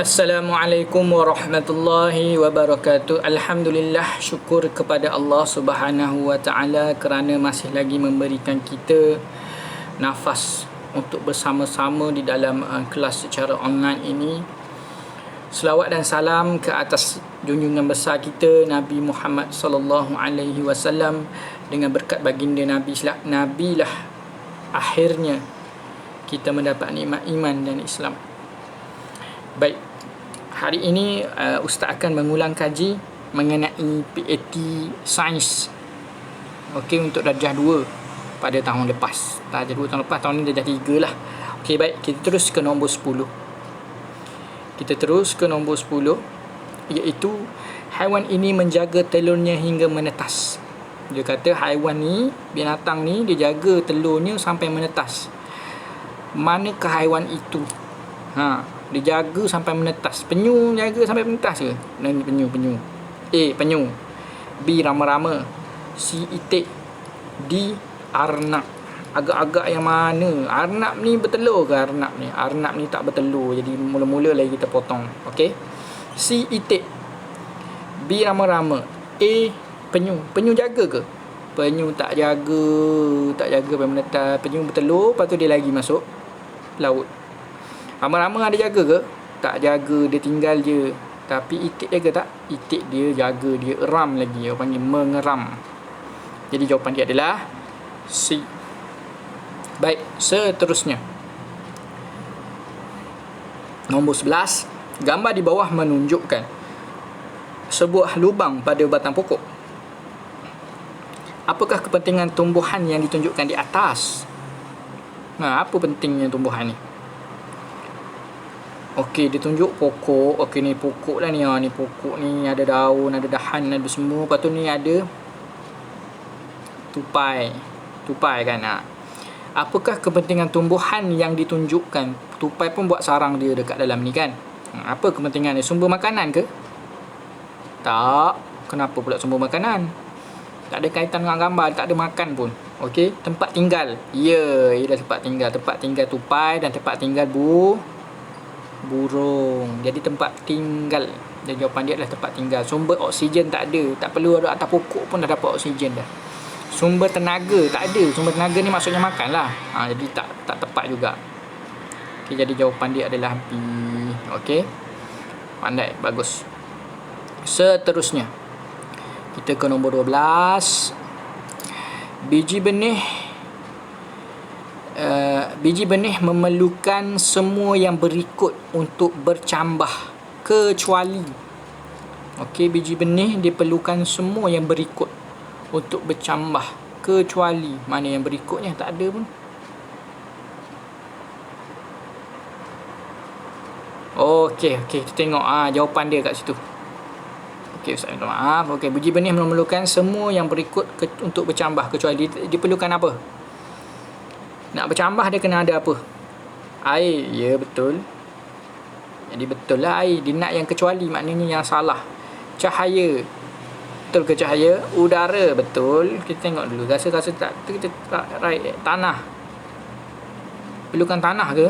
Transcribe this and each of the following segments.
Assalamualaikum warahmatullahi wabarakatuh. Alhamdulillah, syukur kepada Allah Subhanahu wa taala kerana masih lagi memberikan kita nafas untuk bersama-sama di dalam kelas secara online ini. Selawat dan salam ke atas junjungan besar kita Nabi Muhammad sallallahu alaihi wasallam. Dengan berkat baginda Nabi lah akhirnya kita mendapat nikmat iman dan Islam. Baik, hari ini Ustaz akan mengulang kaji mengenai PAT Sains. Okey, untuk darjah 2 pada tahun lepas. Darjah 2 tahun lepas, tahun ni darjah 3 lah. Okey, baik, kita terus ke nombor 10. Kita terus ke nombor 10, iaitu haiwan ini menjaga telurnya hingga menetas. Dia kata haiwan ni, binatang ni, dia jaga telurnya sampai menetas. Manakah haiwan itu? Dia jaga sampai menetas. Penyu jaga sampai menetas ke? Ni penyu. A, penyu. B, rama-rama. C, itik. D, arnab. Agak-agak yang mana? Arnab ni bertelur ke arnab ni? Arnab ni tak bertelur. Jadi mula-mula lagi kita potong. Okey. C, itik. B, rama-rama. A, penyu. Penyu jaga ke? Penyu tak jaga sampai menetas. Penyu bertelur, lepas tu dia lagi masuk laut. Rama-rama ada jaga ke? Tak jaga, dia tinggal je. Tapi itik jaga tak? Itik dia jaga, dia eram lagi. Orang panggil mengeram. Jadi jawapan dia adalah C. Baik, seterusnya. Nombor 11. Gambar di bawah menunjukkan sebuah lubang pada batang pokok. Apakah kepentingan tumbuhan yang ditunjukkan di atas? Apa pentingnya tumbuhan ni? Okey, dia tunjuk pokok. Okey, ni pokok lah ni. Ni pokok ni ada daun, ada dahan, ada semua. Lepas tu ni ada tupai kan. Apakah kepentingan tumbuhan yang ditunjukkan? Tupai pun buat sarang dia dekat dalam ni kan. Apa kepentingan dia? Sumber makanan ke? Tak. Kenapa pula sumber makanan? Tak ada kaitan dengan gambar, tak ada makan pun. Okey, tempat tinggal. Ya, ialah tempat tinggal. Tempat tinggal tupai dan tempat tinggal burung. Jadi tempat tinggal. Dan jawapan dia adalah tempat tinggal. Sumber oksigen tak ada. Tak perlu ada atas pokok pun dah dapat oksigen dah. Sumber tenaga tak ada. Sumber tenaga ni maksudnya makan lah. Jadi tak tepat juga. Okay, jadi jawapan dia adalah B. Okey. Pandai, bagus. Seterusnya, kita ke nombor 12. Biji benih memerlukan semua yang berikut untuk bercambah kecuali. Okey, biji benih dia perlukan semua yang berikut untuk bercambah kecuali. Mana yang berikutnya? Tak ada pun. Okey, kita tengok jawapan dia kat situ. Okey, Ustaz minta maaf. Okey, biji benih memerlukan semua yang berikut untuk bercambah kecuali dia perlukan apa? Nak bercambah dia kena ada apa? Air. Ya, betul. Jadi betul lah air. Dia nak yang kecuali, maknanya yang salah. Cahaya. Betul ke cahaya? Udara. Betul. Kita tengok dulu. Rasa tak kita right. Tanah. Perlukan tanah ke?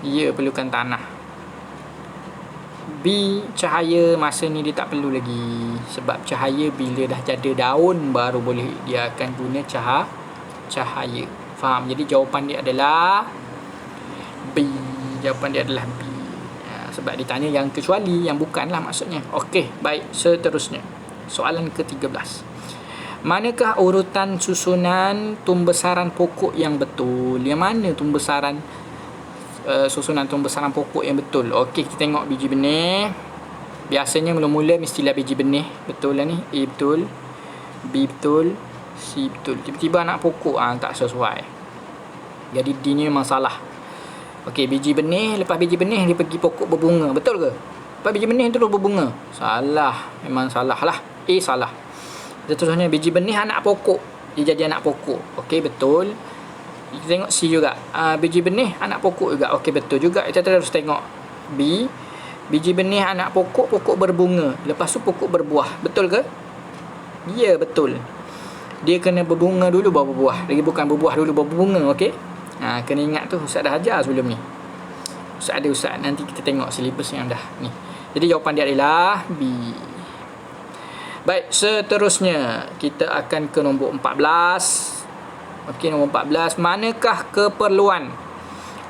Ya, perlukan tanah. B, cahaya. Masa ni dia tak perlu lagi. Sebab cahaya bila dah jadi daun baru boleh dia akan guna cahaya. Faham? Jadi jawapan dia adalah B. Jawapan dia adalah B. Sebab ditanya yang kecuali, yang bukanlah maksudnya. Okey, baik. Seterusnya. Soalan ke-13. Manakah urutan susunan tumbesaran pokok yang betul? Yang mana susunan tumbesaran pokok yang betul? Okey, kita tengok biji benih. Biasanya mula-mula mestilah biji benih. Betul lah ni. A betul. B betul. C betul. Tiba-tiba anak pokok tak sesuai. Jadi D ni memang salah. Okey, biji benih. Lepas biji benih dia pergi pokok berbunga. Betul ke? Lepas biji benih terus berbunga. Salah. Memang salah lah. A salah. Seterusnya biji benih anak pokok. Dia jadi anak pokok. Okey, betul. Kita tengok C juga. Biji benih anak pokok juga. Okey, betul juga. Kita terus tengok B. Biji benih anak pokok berbunga. Lepas tu pokok berbuah. Betul ke? Ya, betul. Dia kena berbunga dulu baru berbuah. Dia bukan berbuah dulu baru berbunga. Okey. Kena ingat tu, Ustaz dah ajar sebelum ni. Ustaz nanti kita tengok silibus yang dah ni. Jadi jawapan dia adalah B. Baik, seterusnya kita akan ke nombor 14. Okey, nombor 14, manakah keperluan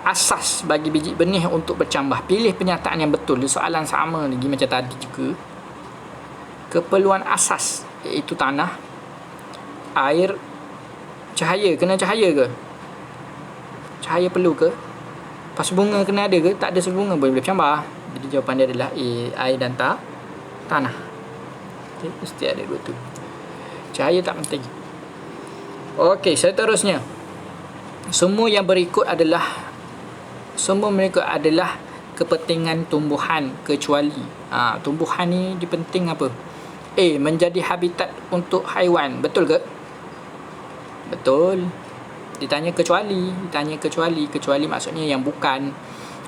asas bagi biji benih untuk bercambah? Pilih pernyataan yang betul. Soalan sama lagi macam tadi juga. Keperluan asas iaitu tanah, air, cahaya. Kena cahaya ke? Cahaya perlu ke? Pas bunga kena ada ke? Tak ada sebunga boleh bercambah. Jadi jawapan dia adalah A, air dan tanah. Okay, mesti ada dua tu. Cahaya tak penting. Okey, seterusnya. Semua mereka adalah kepentingan tumbuhan kecuali. Tumbuhan ni dipenting apa? A, menjadi habitat untuk haiwan. Betul ke? Betul. Ditanya kecuali maksudnya yang bukan.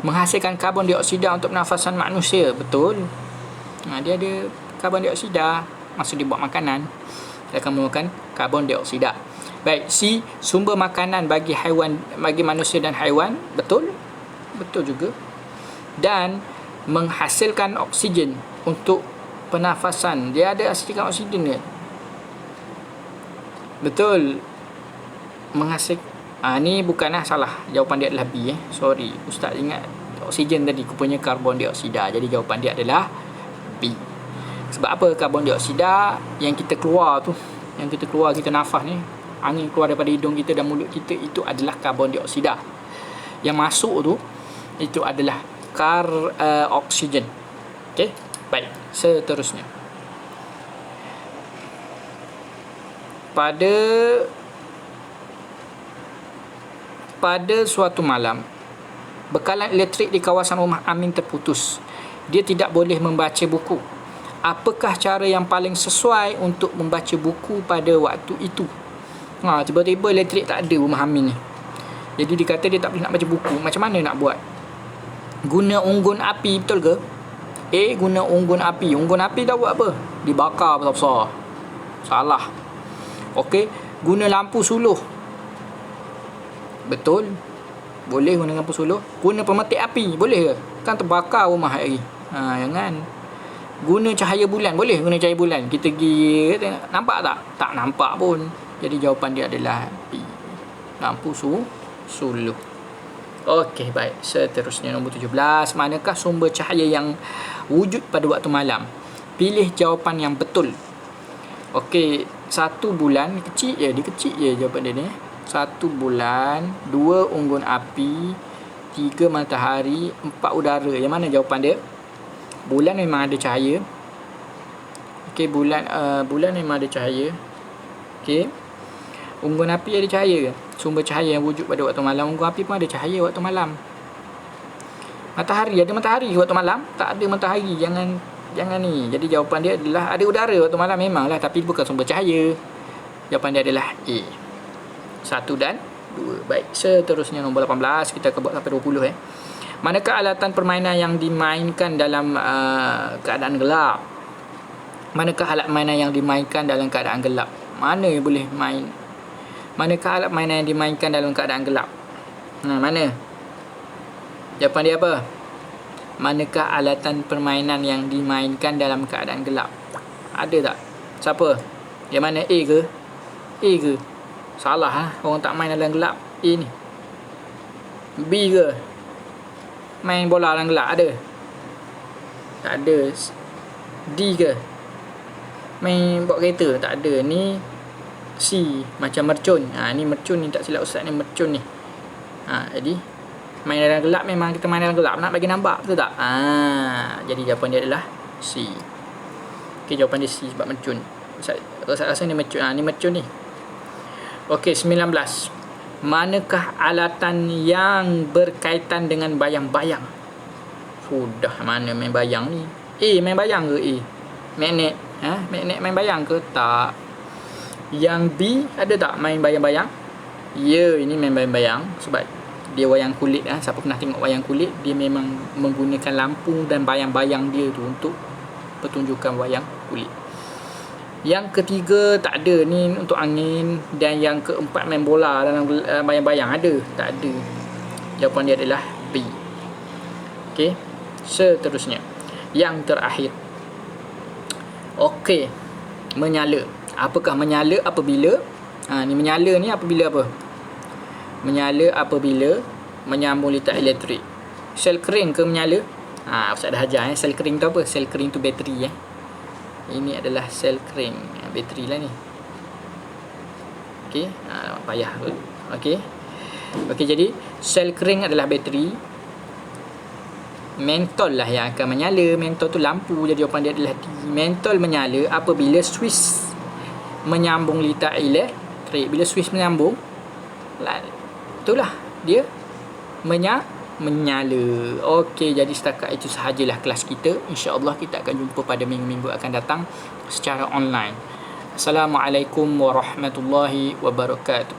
Menghasilkan karbon dioksida untuk pernafasan manusia. Betul. Dia ada karbon dioksida masa dia buat makanan. Dia akan mengeluarkan karbon dioksida. Baik, C, sumber makanan bagi manusia dan haiwan. Betul. Betul juga. Dan menghasilkan oksigen untuk pernafasan. Dia ada hasilkan oksigen ke? Betul. Ni bukanlah salah. Jawapan dia adalah B. Sorry, Ustaz ingat oksigen tadi, rupanya karbon dioksida. Jadi jawapan dia adalah B. Sebab apa karbon dioksida yang kita keluar tu, kita nafas ni, angin keluar daripada hidung kita dan mulut kita, itu adalah karbon dioksida. Yang masuk tu itu adalah oksigen. Okey, baik, seterusnya. Pada suatu malam, bekalan elektrik di kawasan rumah Amin terputus. Dia tidak boleh membaca buku. Apakah cara yang paling sesuai untuk membaca buku pada waktu itu? Tiba-tiba elektrik tak ada rumah Amin ni. Jadi dia kata dia tak boleh nak baca buku. Macam mana nak buat? Guna unggun api, betul ke? A, guna unggun api. Unggun api dah buat apa? Dibakar besar-besar. Salah. Okey, guna lampu suluh. Betul. Boleh guna lampu suluh. Guna pemetik api, boleh ke? Kan terbakar rumah hari. Jangan. Guna cahaya bulan, boleh guna cahaya bulan. Kita pergi, nampak tak? Tak nampak pun. Jadi jawapan dia adalah B, lampu suluh. Okey, baik. Seterusnya nombor 17. Manakah sumber cahaya yang wujud pada waktu malam? Pilih jawapan yang betul. Okey, 1 bulan kecil je jawapan dia ni. 1 bulan, 2 unggun api, 3 matahari, 4 udara. Yang mana jawapan dia? Bulan memang ada cahaya. Okey, bulan memang ada cahaya. Okey. Unggun api ada cahaya ke? Sumber cahaya yang wujud pada waktu malam. Unggun api pun ada cahaya waktu malam. Matahari, ada matahari waktu malam? Tak ada matahari. Jangan ni. Jadi jawapan dia adalah ada udara waktu malam memanglah, tapi bukan sumber cahaya. Jawapan dia adalah A. 1 dan 2. Baik, seterusnya nombor 18. Kita akan buat sampai 20 Manakah alatan permainan yang dimainkan dalam keadaan gelap? Manakah alat mainan yang dimainkan dalam keadaan gelap? Mana yang boleh main? Manakah alat mainan yang dimainkan dalam keadaan gelap? Mana? Jawapan dia apa? Manakah alatan permainan yang dimainkan dalam keadaan gelap? Ada tak? Siapa? Yang mana? A ke? A ke? Salah orang tak main dalam gelap. A ni. B ke? Main bola dalam gelap ada? Tak ada. D ke? Main bawa kereta? Tak ada. Ni C, macam mercun. Ni mercun ni, tak silap Ustaz ni mercun ni. Jadi main dalam gelap memang kita main dalam gelap, nak bagi nampak, betul tak? Jadi jawapan dia adalah C. Okey, jawapan dia C sebab mercun. Ustaz rasa ni mercun. Ni mercun ni. Okey, 19. Manakah alatan yang berkaitan dengan bayang-bayang? Sudah, mana main bayang ni? A, main bayang ke A? Magnet. Magnet main bayang ke? Tak. Yang B, ada tak main bayang-bayang? Ya, ini main bayang-bayang. Sebab dia wayang kulit. Siapa pernah tengok wayang kulit, dia memang menggunakan lampu dan bayang-bayang dia tu untuk pertunjukan wayang kulit. Yang ketiga tak ada, ni untuk angin. Dan yang keempat main bola dalam bayang-bayang ada? Tak ada. Jawapan dia adalah B. Okey. Seterusnya, yang terakhir. Okey. Menyala. Apakah menyala apabila ni menyala ni apabila apa? Menyala apabila menyambung litar elektrik. Sel kering ke menyala? Ustaz dah ajar sel kering tu apa? Sel kering tu bateri Ini adalah sel kering. Bateri lah ni. Okey, payah kot. Okey. Okey, jadi sel kering adalah bateri. Mentol lah yang akan menyala. Mentol tu lampu, jadi jawapan dia adalah D. Mentol menyala apabila switch menyambung litar elektrik. Bila switch menyambung, itulah dia menyala. Okey, jadi setakat itu sahajalah kelas kita. InsyaAllah kita akan jumpa pada minggu-minggu akan datang secara online. Assalamualaikum warahmatullahi wabarakatuh.